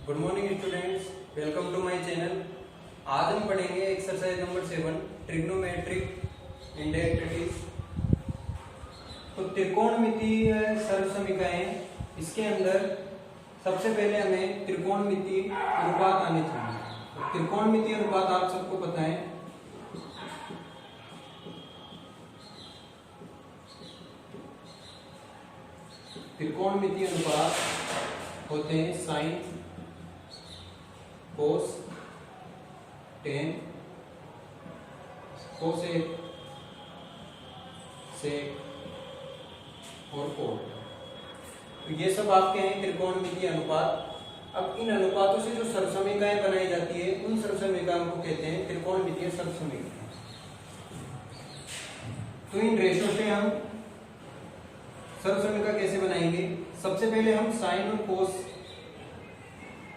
Good morning students, welcome to my channel. आज हम पढ़ेंगे एक्सरसाइज नंबर 7 ट्रिग्नोमेट्रिक इंडेक्टिविटीज। तो त्रिकोणमितीय सर्वसमीकरण, इसके अंदर सबसे पहले हमें त्रिकोणमितीय अनुपात आने चाहिए। तो त्रिकोणमितीय अनुपात आप सबको पता है, त्रिकोणमितीय अनुपात होते हैं साइन, कोस, टेन, कोसेक, सेक और कोट। तो ये सब आपके हैं त्रिकोणमितीय अनुपात। अब इन अनुपातों से जो सर्वसमीकरण बनाई जाती है, उन सर्वसमीकरण को कहते हैं त्रिकोणमितीय सर्वसमीकरण। तो इन रेशो से हम सर्वसमीकरण कैसे बनाएंगे? सबसे पहले हम साइन और कोस,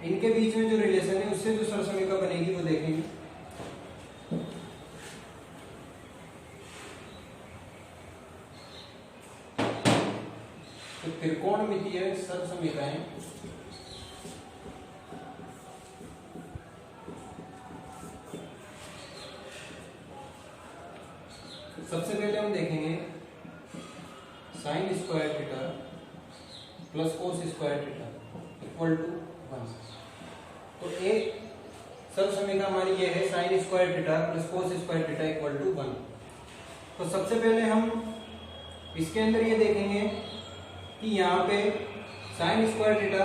इनके बीच में जो रिलेशन है उससे जो सर्वसमीकरण बनेगी वो देखेंगे। तो त्रिकोणमितीय सर्वसमीकरण सबसे पहले हम देखेंगे sine square theta plus cos square theta equal to 1। तो एक सर्वसमीकरण हमारी ये है sine square theta plus cos square theta equal to 1। तो सबसे पहले हम इसके अंदर ये देखेंगे कि यहाँ पे sine square theta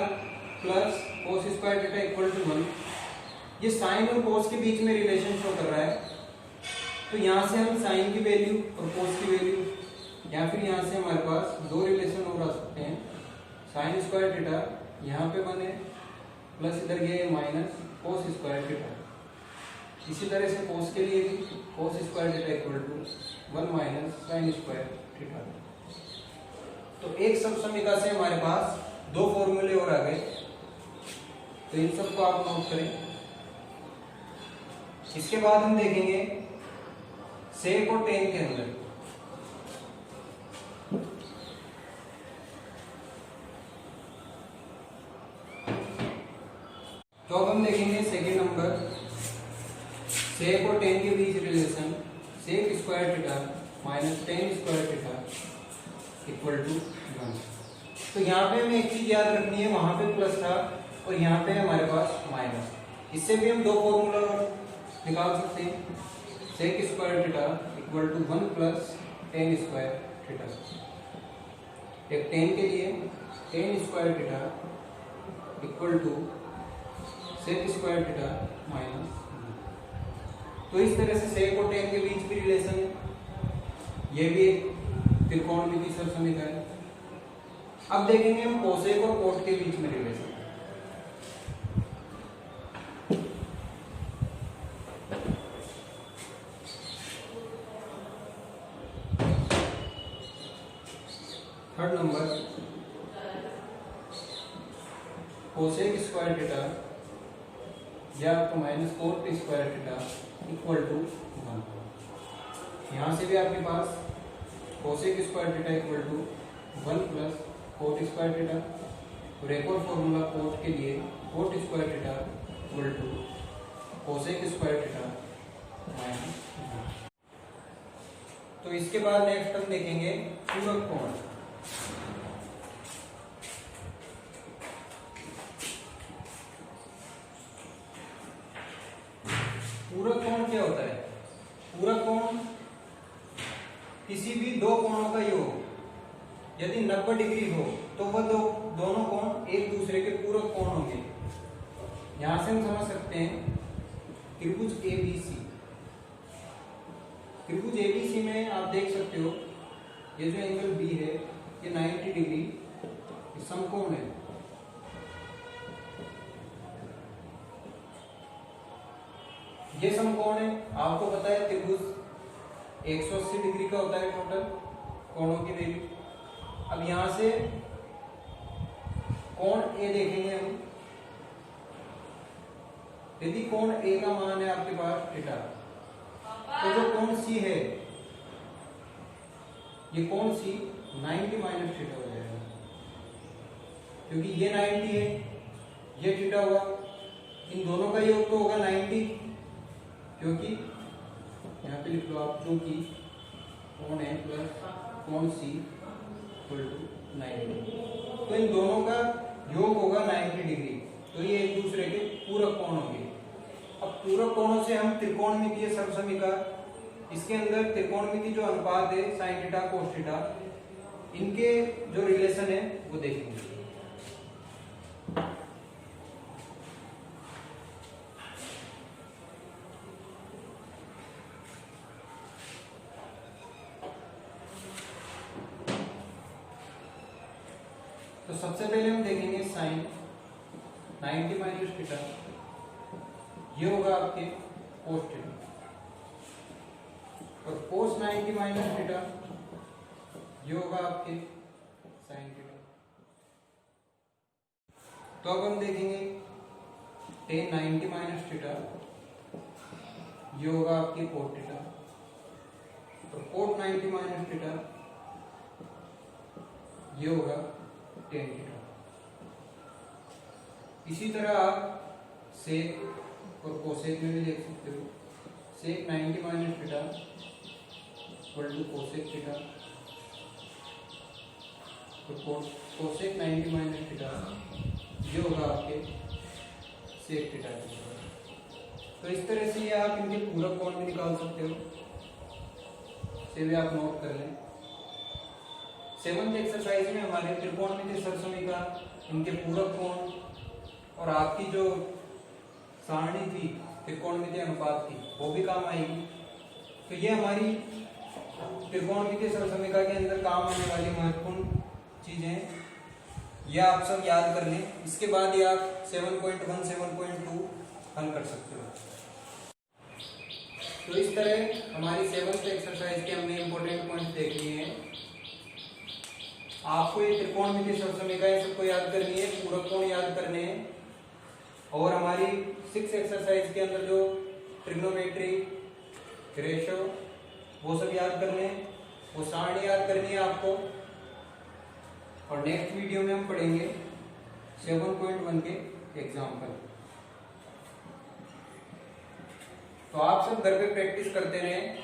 plus cos square theta equal to 1, ये साइन और कोस के बीच में रिलेशन शो कर रहा है। तो यहाँ से हम साइन की वैल्यू और कोस की वैल्यू, या फिर यहाँ से हमारे पास दो रिलेशन और आ सकते हैं। साइन स्क्वायर थीटा यहाँ पे बने प्लस इधर ये माइनस कोस स्क्वायर थीटा। इसी तरह से कोस के लिए भी cos square theta equal to 1 minus sine square theta. तो एक सर्वसमीकरण से हमारे पास दो फॉर्मूले और आ गए। तो इन सबको आप नोट करें। इसके बाद हम देखेंगे सेक और टेन के अंदर। तो अब हम देखेंगे सेकेंड नंबर, सेक और टेन के बीच relation sec square theta minus tan square theta equal to 1। तो यहाँ पे हमें एक चीज याद रखनी है, वहां पे प्लस था और यहाँ पे हमारे पास माइनस। इससे भी हम दो फॉर्मूला निकाल सकते हैं। Sec square theta equal to 1 plus tan square theta. एक टेन के लिए tan square theta equal to sec square theta minus. तो इस तरह से सेक और टेन के बीच भी रिलेशन है। ये भी एक त्रिकोणमितीय सर्वसमीकरण है। अब देखेंगे हम कोसेक और कोट के बीच में relation. Third number, cosec square theta या आपको minus cot square theta equal to 1। यहां से भी आपके पास cosec square theta equal to 1 plus cot square theta, और एक और फॉर्मूला कोट के लिए cot square theta equal to cosec square theta minus 1। तो इसके बाद नेक्स्ट हम देखेंगे पूरक कोण। पूरक कोण क्या होता है? पूरक कोण किसी भी दो कोणों का योग यदि 90 डिग्री हो तो वह दोनों कोण एक दूसरे के पूरक कोण होंगे। यहां से हम समझ सकते हैं त्रिभुज एबीसी। त्रिभुज एबीसी में आप देख सकते हो ये जो एंगल बी है ये 90 डिग्री समकोण है। ये समकोण है। आपको पता है त्रिभुज 180 डिग्री का होता है टोटल कोणों की वैल्यू। अब यहां से कोण ए देखेंगे हम। यदि कोण ए का मान है आपके पास थीटा, तो जो कोण सी है, ये कोण सी 90 माइनस थीटा हो जाएगा, क्योंकि ये 90 है ये थीटा हुआ, इन दोनों का योग तो होगा 90, क्योंकि यहाँ पे लिख लो आप, क्योंकि कोण ए प्लस कोण सी इक्वल टू 90, तो इन दोनों का योग होगा 90 डिग्री, तो ये एक दूसरे के पूरक कोण होंगे। अब पूरक कोणों से हम त्रिकोणमितीय सर्वसमीका, इसके अंदर त्रिकोणमिति जो अनुपात है साइन थीटा कोस थीटा, इनके जो रिलेशन है वो देखेंगे। तो सबसे पहले हम देखेंगे साइन 90 माइनस थीटा, ये होगा आपके कोस थीटा, और कोस 90 माइनस थीटा ये होगा आपके साइन थीटा। तो अब हम देखेंगे tan 90 माइनस थीटा, ये होगा आपकी कोट थीटा, और कोट 90 माइनस थीटा ये होगा tan थीटा। इसी तरह आप सेक और कोसेक में भी देख सकते हो, sec 90 minus theta equal to cosec theta, तो कोसेक 90 माइनस थीटा ये होगा आपके सेक थीटा। तो इस तरह से आप इनके पूरक कोण भी निकाल सकते हो, इसे भी आप नोट कर लें। 7th एक्सरसाइज में हमारे त्रिकोणमितीय सर्वसमीका, इनके पूरक कोण और आपकी जो सारणी थी त्रिकोणमितीय अनुपात की, वो भी काम आएगी। तो ये हमारी त्रिकोणमितीय सर्वसमीका के अंदर काम आने वाली महत्वपूर्ण चीजें, ये आप सब याद कर लें। इसके बाद ये आप 7.1 7.2 हल कर सकते हो। तो इस तरह हमारी 7th एक्सरसाइज के हमने इंपॉर्टेंट पॉइंट देख लिए हैं। आपको ये त्रिकोणमितीय सर्वसमीका सबको याद करनी है, पूरक कोण याद करने हैं, और हमारी 6th एक्सरसाइज के अंदर जो ट्रिग्नोमेट्री, रेशो, वो सब याद करने हैं, वो सारणी याद करनी है आपको। और नेक्स्ट वीडियो में हम पढ़ेंगे 7.1 के एग्जाम्पल। तो आप सब घर पे प्रैक्टिस करते रहें।